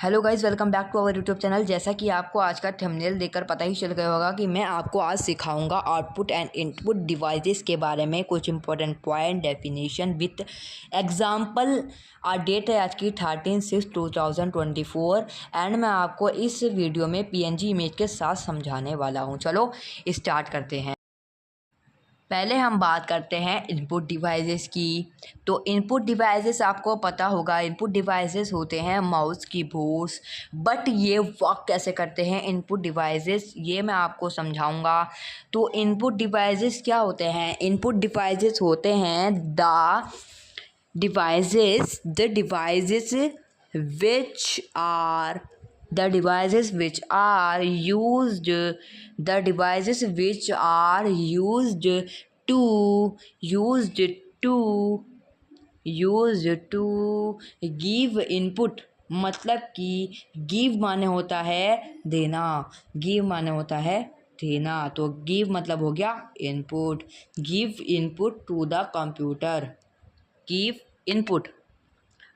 Hello guys, welcome back to our YouTube channel. जैसा कि आपको आज का थंबनेल देखकर पता ही चल गया होगा कि मैं आपको आज सिखाऊंगा आउटपुट एंड इनपुट डिवाइसेस के बारे में कुछ important point, definition with example. Date है आज की 13/6/2024 एंड मैं आपको इस वीडियो में पीएनजी इमेज के साथ समझाने वाला हूँ। चलो स्टार्ट करते हैं। पहले हम बात करते हैं इनपुट डिवाइसेस की। तो इनपुट डिवाइसेस आपको पता होगा, इनपुट डिवाइसेस होते हैं माउस, कीबोर्ड्स। बट ये वर्क कैसे करते हैं इनपुट डिवाइसेस, ये मैं आपको समझाऊंगा। तो इनपुट डिवाइसेस क्या होते हैं? इनपुट डिवाइसेस होते हैं the devices which are the devices which are used the devices which are used to give input। मतलब कि give माने होता है देना, give माने होता है देना। तो give मतलब हो गया input. give input to the computer, give input।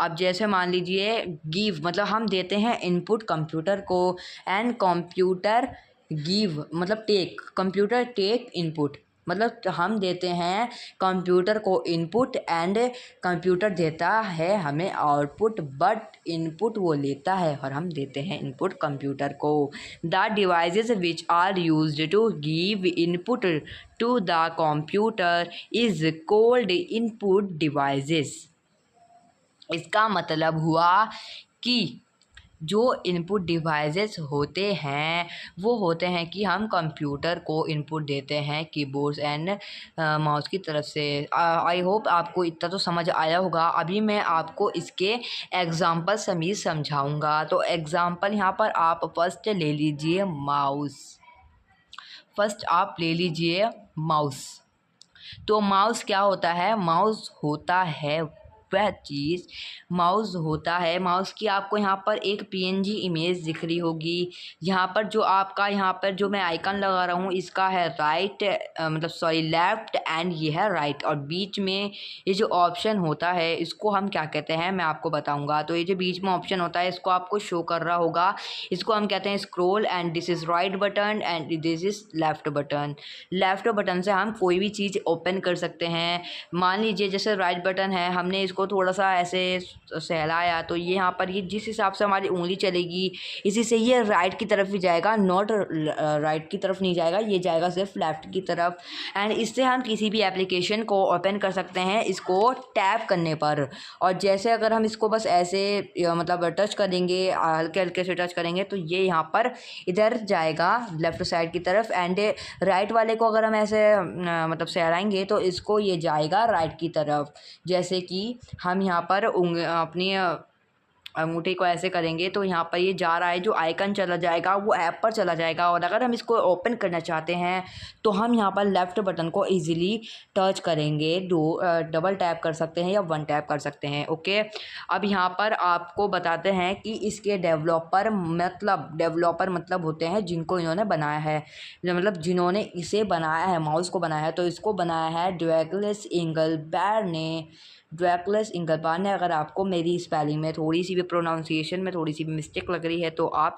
अब जैसे मान लीजिए गिव मतलब हम देते हैं इनपुट कंप्यूटर को, एंड कंप्यूटर गिव मतलब टेक, कंप्यूटर टेक इनपुट मतलब हम देते हैं कंप्यूटर को इनपुट एंड कंप्यूटर देता है हमें आउटपुट। बट इनपुट वो लेता है और हम देते हैं इनपुट कंप्यूटर को। The devices which are used to give input to the computer is called input devices. इसका मतलब हुआ कि जो इनपुट डिवाइसेस होते हैं वो होते हैं कि हम कंप्यूटर को इनपुट देते हैं कीबोर्ड्स एंड माउस की तरफ से। आई होप आपको इतना तो समझ आया होगा। अभी मैं आपको इसके एग्जांपल समीत समझाऊंगा। तो एग्जांपल यहाँ पर आप फर्स्ट ले लीजिए माउस। माउस। तो माउस क्या होता है? माउस होता है माउस की आपको यहाँ पर एक पीएनजी इमेज दिख रही होगी। यहाँ पर जो मैं आइकन लगा रहा हूँ इसका है लेफ्ट एंड ये है राइट। और बीच में ये जो ऑप्शन होता है इसको हम क्या कहते हैं मैं आपको बताऊंगा। तो ये जो बीच में ऑप्शन होता है इसको आपको शो कर रहा होगा, इसको हम कहते हैं scroll. And this is right button and this is left button. Left button से हम कोई भी चीज़ ओपन कर सकते हैं। मान लीजिए जैसे राइट बटन है, हमने इसको थोड़ा सा ऐसे सहलाया तो ये यहाँ पर ये जिस हिसाब से हमारी उंगली चलेगी इसी से ये राइट की तरफ ही जाएगा, नॉट राइट की तरफ नहीं जाएगा, ये जाएगा सिर्फ लेफ्ट की तरफ। एंड इससे हम किसी भी एप्लीकेशन को ओपन कर सकते हैं इसको टैप करने पर। और जैसे अगर हम इसको बस ऐसे मतलब टच करेंगे, हल्के हल्के से टच करेंगे तो ये यहाँ पर इधर जाएगा लेफ्ट साइड की तरफ। एंड राइट वाले को अगर हम ऐसे मतलब सहलाएंगे तो इसको ये जाएगा राइट की तरफ। जैसे कि हम यहाँ पर अपनी अंगूठे को ऐसे करेंगे तो यहाँ पर ये जा रहा है, जो आइकन चला जाएगा वो ऐप पर चला जाएगा। और अगर हम इसको ओपन करना चाहते हैं तो हम यहाँ पर लेफ़्ट बटन को इजीली टच करेंगे, डबल टैप कर सकते हैं या वन टैप कर सकते हैं। ओके, अब यहाँ पर आपको बताते हैं कि इसके डेवलपर मतलब होते हैं जिनको इन्होंने बनाया है, मतलब जिन्होंने इसे बनाया है, माउस को बनाया है। तो इसको बनाया है डगलस इंगलबार्ड ने। अगर आपको मेरी स्पेलिंग में थोड़ी सी भी, प्रोनाउंसिएशन में थोड़ी सी भी मिस्टेक लग रही है तो आप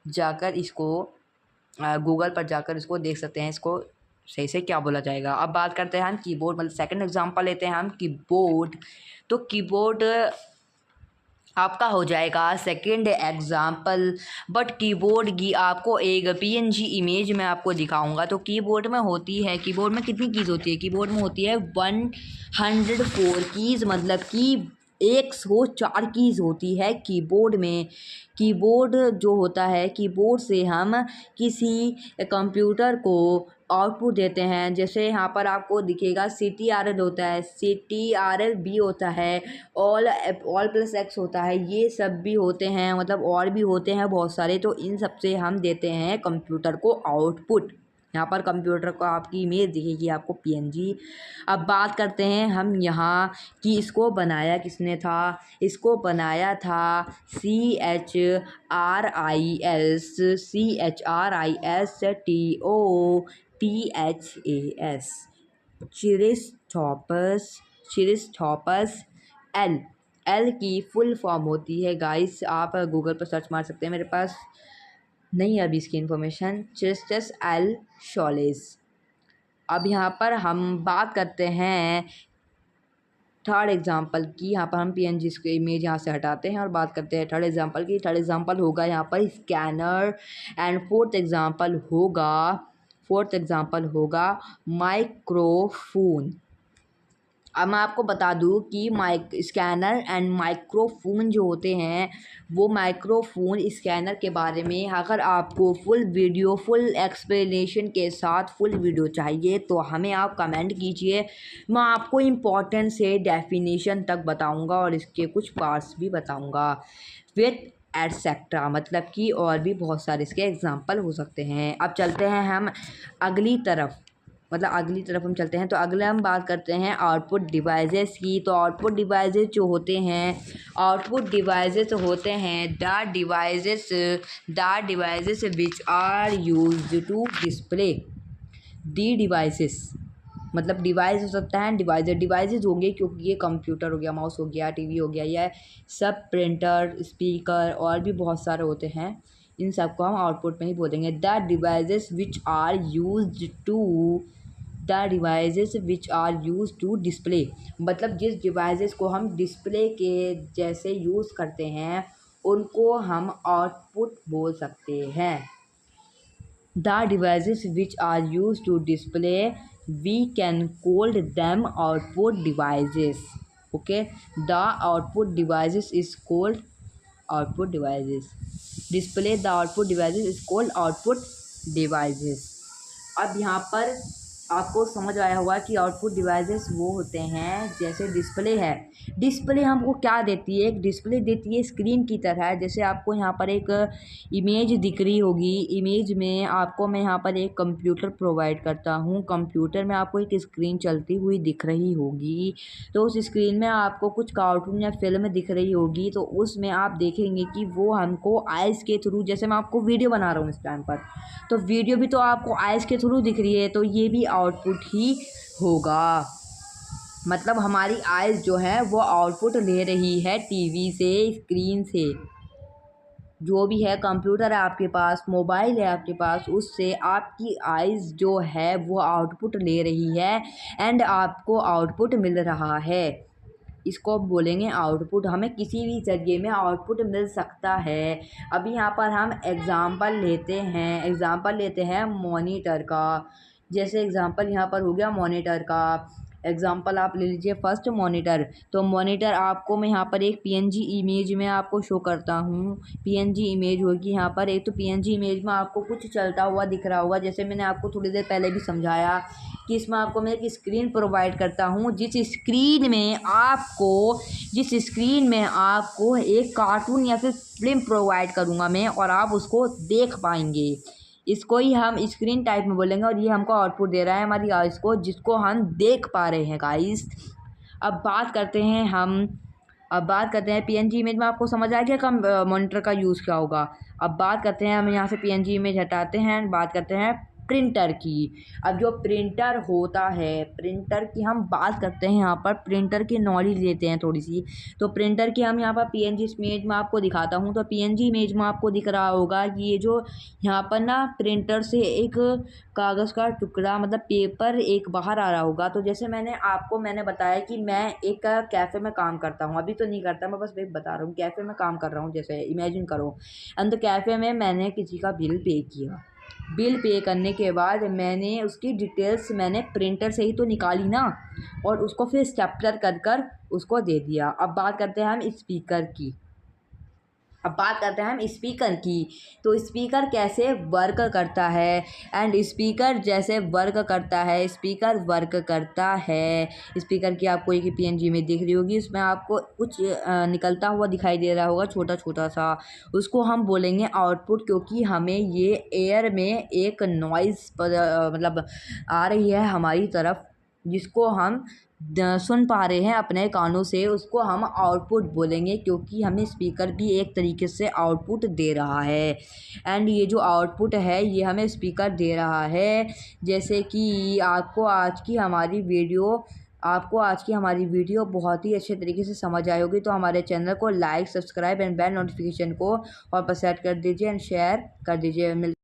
जाकर इसको गूगल पर जाकर इसको देख सकते हैं, इसको सही से क्या बोला जाएगा। अब बात करते हैं हम कीबोर्ड, मतलब सेकंड एग्जांपल लेते हैं हम कीबोर्ड। तो कीबोर्ड आपका हो जाएगा सेकंड एग्जाम्पल। बट कीबोर्ड की आपको एक पीएनजी इमेज में आपको दिखाऊंगा। तो कीबोर्ड में कितनी कीज़ होती है? कीबोर्ड में होती है 104 कीज़, मतलब कि 104 कीज़ होती है कीबोर्ड में। कीबोर्ड जो होता है, कीबोर्ड से हम किसी कंप्यूटर को आउटपुट देते हैं। जैसे यहाँ पर आपको दिखेगा CTRL होता है, CTRL-B होता है, ऑल प्लस एक्स होता है, ये सब भी होते हैं, मतलब और भी होते हैं बहुत सारे। तो इन सब से हम देते हैं कंप्यूटर को आउटपुट। यहाँ पर कंप्यूटर को आपकी इमेज दिखेगी आपको पीएनजी। अब बात करते हैं हम यहाँ कि इसको बनाया किसने था। इसको बनाया था CHRISTOPHAS, चिरिस्थोपस एल एल की फुल फॉर्म होती है गाइस, आप गूगल पर सर्च मार सकते हैं, मेरे पास नहीं है अभी इसकी इन्फॉर्मेशन। चिस्टस एल शॉलेस। अब यहाँ पर हम बात करते हैं थर्ड एग्जांपल की। यहाँ पर हम पीएनजी की इमेज यहाँ से हटाते हैं और बात करते हैं थर्ड एग्जांपल की। थर्ड एग्जांपल होगा यहाँ पर स्कैनर एंड फोर्थ एग्जांपल होगा माइक्रोफोन। अब मैं आपको बता दूं कि स्कैनर एंड माइक्रोफोन जो होते हैं, वो माइक्रोफोन स्कैनर के बारे में अगर आपको फुल वीडियो फुल एक्सप्लेनेशन के साथ फुल वीडियो चाहिए तो हमें आप कमेंट कीजिए, मैं आपको इम्पोर्टेंट से डेफिनेशन तक बताऊंगा और इसके कुछ पार्ट्स भी बताऊंगा विथ एटसेट्रा, मतलब कि और भी बहुत सारे इसके एग्जांपल हो सकते हैं। अब चलते हैं हम अगली तरफ हम चलते हैं। तो अगले हम बात करते हैं आउटपुट डिवाइसेस की। तो आउटपुट डिवाइसेस जो होते हैं, the devices which are used to display the devices, मतलब डिवाइस हो सकता है, डिवाइसेस हो गए क्योंकि ये कंप्यूटर हो गया, माउस हो गया, टीवी हो गया, या सब प्रिंटर, स्पीकर और भी बहुत सारे होते हैं, इन सबको हम आउटपुट में ही बोलेंगे। The devices which are use to display, मतलब जिस डिवाइसेस को हम डिस्प्ले के जैसे यूज़ करते हैं उनको हम आउटपुट बोल सकते हैं। The devices which are use to display we can call them output devices. Okay, the output devices is called output devices. Display the output devices is called output devices. अब यहाँ पर आपको समझ आया होगा कि आउटपुट डिवाइसेस वो होते हैं, जैसे डिस्प्ले है। डिस्प्ले हमको क्या देती है? एक डिस्प्ले देती है स्क्रीन की तरह। जैसे आपको यहाँ पर एक इमेज दिख रही होगी, इमेज में आपको मैं यहाँ पर एक कंप्यूटर प्रोवाइड करता हूँ, कंप्यूटर में आपको एक स्क्रीन चलती हुई दिख रही होगी, तो उस स्क्रीन में आपको कुछ कार्टून या फिल्म दिख रही होगी, तो उसमें आप देखेंगे कि वो हमको आइज़ के थ्रू, जैसे मैं आपको वीडियो बना रहा हूँ इस टाइम पर, तो वीडियो भी तो आपको आइज़ के थ्रू दिख रही है, तो ये भी आउटपुट ही होगा। मतलब हमारी आइज़ जो है वो आउटपुट ले रही है टीवी से, स्क्रीन से, जो भी है, कंप्यूटर है आपके पास, मोबाइल है आपके पास, उससे आपकी आइज़ जो है वो आउटपुट ले रही है एंड आपको आउटपुट मिल रहा है। इसको बोलेंगे आउटपुट। हमें किसी भी जरिए में आउटपुट मिल सकता है। अभी यहाँ पर हम एग्ज़ाम्पल लेते हैं मॉनिटर का। जैसे एग्ज़ाम्पल यहाँ पर हो गया मॉनिटर का। एग्ज़ाम्पल आप ले लीजिए फर्स्ट मॉनिटर। तो मॉनिटर आपको मैं यहाँ पर एक पीएनजी इमेज में आपको शो करता हूँ। पीएनजी इमेज होगी यहाँ पर एक, तो पीएनजी इमेज में आपको कुछ चलता हुआ दिख रहा होगा। जैसे मैंने आपको थोड़ी देर पहले भी समझाया कि इसमें आपको मैं एक स्क्रीन प्रोवाइड करता हूँ, जिस स्क्रीन में आपको एक कार्टून या फिर फिल्म प्रोवाइड करूँगा मैं, और आप उसको देख पाएंगे। इसको ही हम स्क्रीन टाइप में बोलेंगे और ये हमको आउटपुट दे रहा है हमारी आइज़ को, जिसको हम देख पा रहे हैं गाइस। अब बात करते हैं पीएनजी इमेज में आपको समझ आ गया कि मॉनिटर का यूज़ क्या होगा। अब बात करते हैं, हम यहाँ से पीएनजी इमेज हटाते हैं, बात करते हैं प्रिंटर की। अब जो प्रिंटर होता है, प्रिंटर की हम बात करते हैं, यहाँ पर प्रिंटर की नॉलेज लेते हैं थोड़ी सी। तो प्रिंटर की हम यहाँ पर पीएनजी इमेज में आपको दिखाता हूँ। तो पीएनजी इमेज में आपको दिख रहा होगा कि ये जो यहाँ पर ना प्रिंटर से एक कागज़ का टुकड़ा, मतलब पेपर एक बाहर आ रहा होगा। तो जैसे मैंने बताया कि मैं एक कैफ़े में काम करता हूँ, अभी तो नहीं करता, मैं बस एक बता रहा हूँ, कैफ़े में काम कर रहा हूँ। जैसे इमेजिन करो, एंड कैफ़े में मैंने किसी का बिल पे किया। बिल पे करने के बाद मैंने उसकी डिटेल्स प्रिंटर से ही तो निकाली ना, और उसको फिर स्टेपलर कर उसको दे दिया। अब बात करते हैं हम स्पीकर की। तो स्पीकर कैसे वर्क करता है, एंड स्पीकर वर्क करता है। स्पीकर की आपको एक पीएनजी में दिख रही होगी, उसमें आपको कुछ निकलता हुआ दिखाई दे रहा होगा, छोटा छोटा सा। उसको हम बोलेंगे आउटपुट, क्योंकि हमें ये एयर में एक नॉइज़ मतलब आ रही है हमारी तरफ, जिसको हम सुन पा रहे हैं अपने कानों से, उसको हम आउटपुट बोलेंगे, क्योंकि हमें स्पीकर भी एक तरीके से आउटपुट दे रहा है। एंड ये जो आउटपुट है ये हमें स्पीकर दे रहा है। जैसे कि आपको आज की हमारी वीडियो आपको आज की हमारी वीडियो बहुत ही अच्छे तरीके से समझ आई होगी, तो हमारे चैनल को like, subscribe and bell notification को और पर सेट कर दीजिए एंड शेयर कर दीजिए।